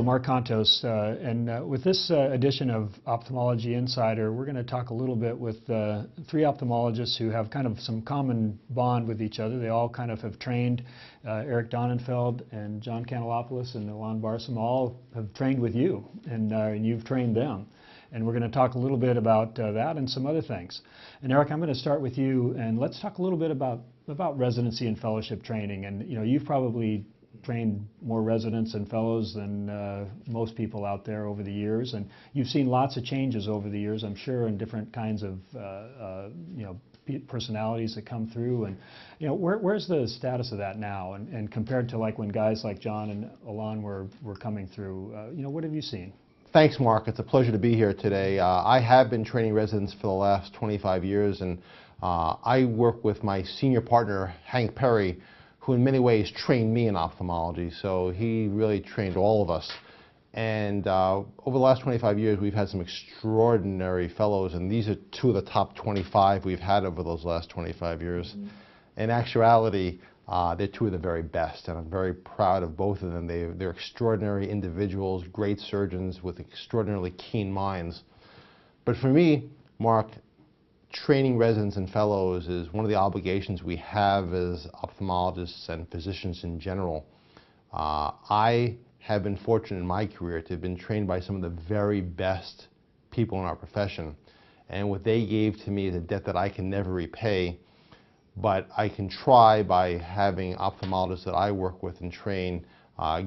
Hello, Mark Contos, and with this edition of Ophthalmology Insider, we're going to talk a little bit with three ophthalmologists who have kind of some common bond with each other. They all kind of have trained, Eric Donenfeld and John Cantalopoulos and Allon Barsam all have trained with you, and you've trained them. And we're going to talk a little bit about that and some other things. And Eric, I'm going to start with you, and let's talk a little bit about residency and fellowship training. And you've probably trained more residents and fellows than most people out there over the years, and you've seen lots of changes over the years, I'm sure, in different kinds of personalities that come through. And where's the status of that now? And compared to like when guys like John and Allon were coming through, what have you seen? Thanks, Mark. It's a pleasure to be here today. I have been training residents for the last 25 years, and I work with my senior partner, Hank Perry, who in many ways trained me in ophthalmology. So he really trained all of us. And over the last 25 years, we've had some extraordinary fellows, and these are two of the top 25 we've had over those last 25 years. Mm-hmm. In actuality, they're two of the very best, and I'm very proud of both of them. They're extraordinary individuals, great surgeons with extraordinarily keen minds. But for me, Mark, training residents and fellows is one of the obligations we have as ophthalmologists and physicians in general. I have been fortunate in my career to have been trained by some of the very best people in our profession. And what they gave to me is a debt that I can never repay. But I can try, by having ophthalmologists that I work with and train,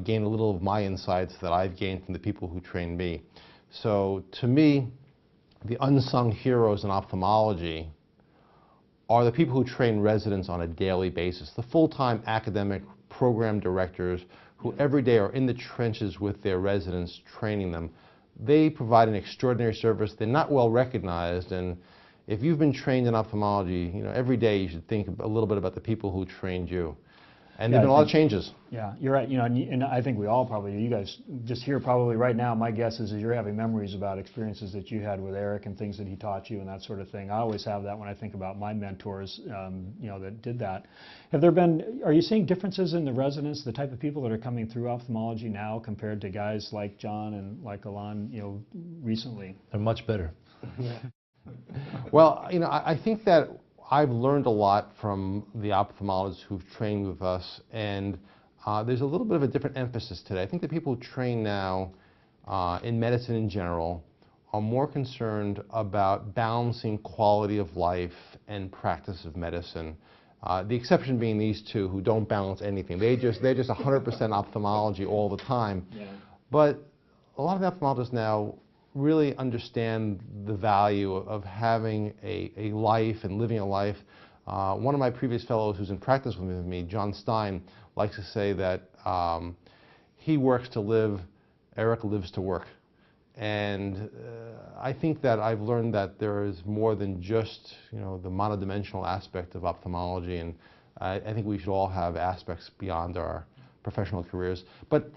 gain a little of my insights that I've gained from the people who trained me. So to me, the unsung heroes in ophthalmology are the people who train residents on a daily basis, the full-time academic program directors who every day are in the trenches with their residents, training them. They provide an extraordinary service. They're not well recognized, and if you've been trained in ophthalmology, every day you should think a little bit about the people who trained you. And there have been a lot of changes. Yeah, you're right. And I think we all probably, you guys just here probably right now, my guess is you're having memories about experiences that you had with Eric and things that he taught you and that sort of thing. I always have that when I think about my mentors, that did that. Are you seeing differences in the residents, the type of people that are coming through ophthalmology now compared to guys like John and like Allon, recently? They're much better. Well, I think that I've learned a lot from the ophthalmologists who've trained with us, and there's a little bit of a different emphasis today. I think the people who train now in medicine in general are more concerned about balancing quality of life and practice of medicine. The exception being these two who don't balance anything. They're just 100% ophthalmology all the time. Yeah. But a lot of the ophthalmologists now really understand the value of having a life and living a life. One of my previous fellows who's in practice with me, John Stein, likes to say that he works to live, Eric lives to work. And I think that I've learned that there is more than just the monodimensional aspect of ophthalmology, and I think we should all have aspects beyond our professional careers. But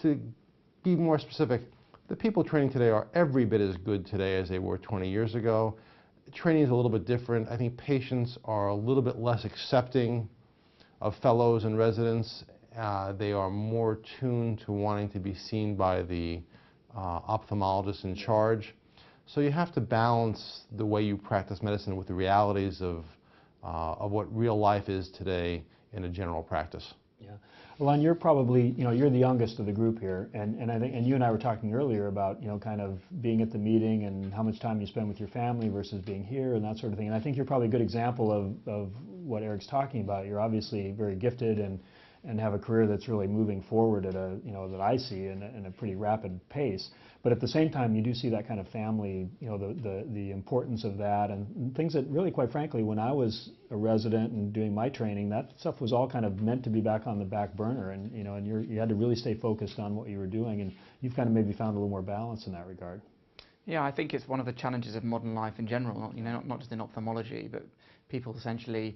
to be more specific, the people training today are every bit as good today as they were 20 years ago. Training is a little bit different. I think patients are a little bit less accepting of fellows and residents. They are more tuned to wanting to be seen by the ophthalmologist in charge. So you have to balance the way you practice medicine with the realities of what real life is today in a general practice. Yeah. Allon, you're probably, you're the youngest of the group here, and I think, and you and I were talking earlier about, kind of being at the meeting and how much time you spend with your family versus being here and that sort of thing. And I think you're probably a good example of what Eric's talking about. You're obviously very gifted and have a career that's really moving forward at a, that I see in a pretty rapid pace. But at the same time, you do see that kind of family, the importance of that and things that really, quite frankly, when I was a resident and doing my training, that stuff was all kind of meant to be back on the back burner, and you had to really stay focused on what you were doing, and you've kind of maybe found a little more balance in that regard. Yeah, I think it's one of the challenges of modern life in general, not just in ophthalmology, but people essentially,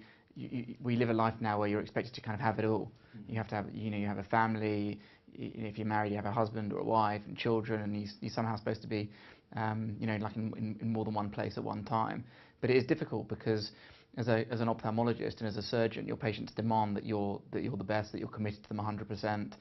we live a life now where you're expected to kind of have it all. You have to have, you have a family. If you're married, you have a husband or a wife and children, and you're somehow supposed to be, like in more than one place at one time. But it is difficult because as an ophthalmologist and as a surgeon, your patients demand that you're the best, that you're committed to them 100%,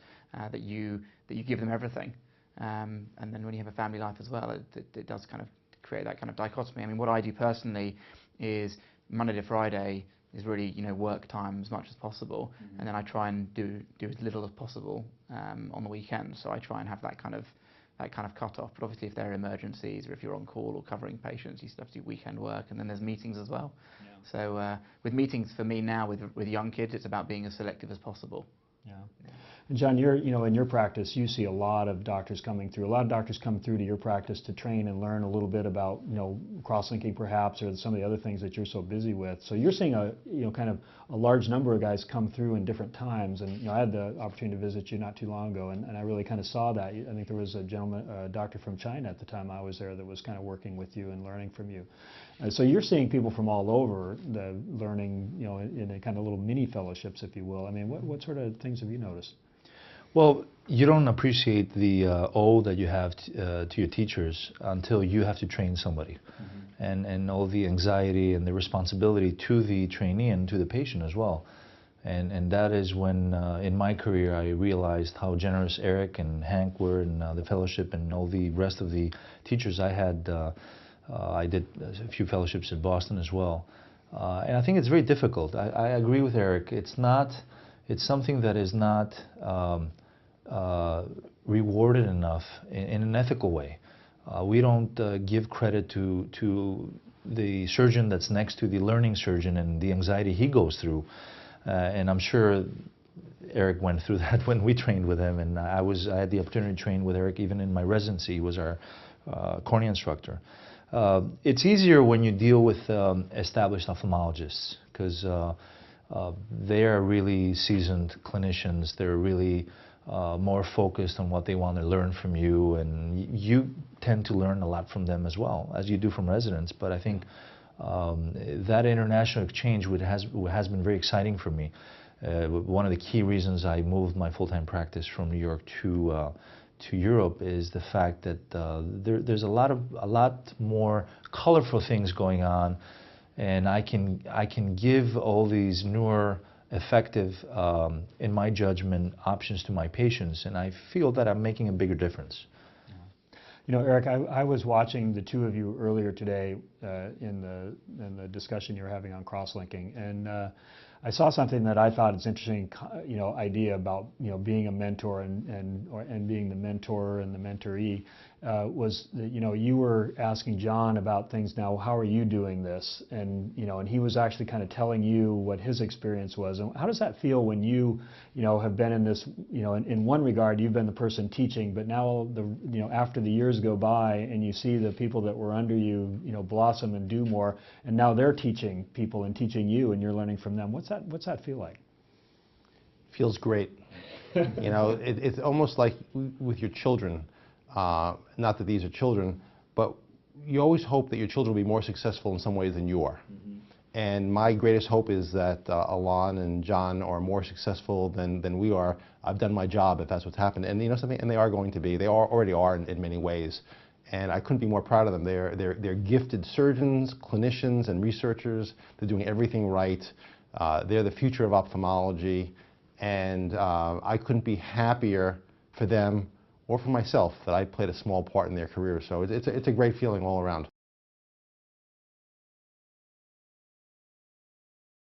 that you give them everything. And then when you have a family life as well, it does kind of create that kind of dichotomy. I mean, what I do personally is Monday to Friday is really, you know, work time as much as possible, and then I try and do as little as possible on the weekend. So I try and have that kind of cut off. But obviously, if there are emergencies or if you're on call or covering patients, you still have to do weekend work, and then there's meetings as well. Yeah. So with meetings for me now with young kids, it's about being as selective as possible. Yeah. And John, in your practice, you see a lot of doctors coming through. A lot of doctors come through to your practice to train and learn a little bit about, cross-linking perhaps, or some of the other things that you're so busy with. So you're seeing kind of a large number of guys come through in different times. And I had the opportunity to visit you not too long ago, and I really kind of saw that. I think there was a gentleman, a doctor from China at the time I was there, that was kind of working with you and learning from you. So you're seeing people from all over the learning, in a kind of little mini fellowships, if you will. I mean, what sort of things have you noticed? Well, you don't appreciate the owe that you have to your teachers until you have to train somebody. And all the anxiety and the responsibility to the trainee and to the patient as well. And that is when, in my career, I realized how generous Eric and Hank were, and the fellowship and all the rest of the teachers I had. I did a few fellowships in Boston as well. And I think it's very difficult. I agree with Eric. It's something that is not rewarded enough in an ethical way. We don't give credit to the surgeon that's next to the learning surgeon and the anxiety he goes through. And I'm sure Eric went through that when we trained with him, and I had the opportunity to train with Eric even in my residency. He was our cornea instructor. It's easier when you deal with established ophthalmologists, because they are really seasoned clinicians. They're really more focused on what they want to learn from you, and you tend to learn a lot from them as well, as you do from residents. But I think that international exchange has been very exciting for me. One of the key reasons I moved my full-time practice from New York to Europe is the fact that there's a lot more colorful things going on, and I can give all these newer, effective, in my judgment, options to my patients, and I feel that I'm making a bigger difference. Eric, I was watching the two of you earlier today in the discussion you were having on cross-linking, and I saw something that I thought is interesting, idea about being a mentor and being the mentor and the mentoree, was that you were asking John about things. Now, how are you doing this? And and he was actually kind of telling you what his experience was. And how does that feel when you have been in this, in one regard you've been the person teaching, but now after the years go by and you see the people that were under you blossom and do more, and now they're teaching people and teaching you, and you're learning from them. What's that feel like? Feels great. It's almost like with your children. Not that these are children, but you always hope that your children will be more successful in some ways than you are. And my greatest hope is that Allon and John are more successful than we are. I've done my job if that's what's happened. And something, and they are going to be. They already are in many ways. And I couldn't be more proud of them. They're gifted surgeons, clinicians, and researchers. They're doing everything right. They're the future of ophthalmology. And I couldn't be happier for them or for myself that I played a small part in their career. So it's a great feeling all around.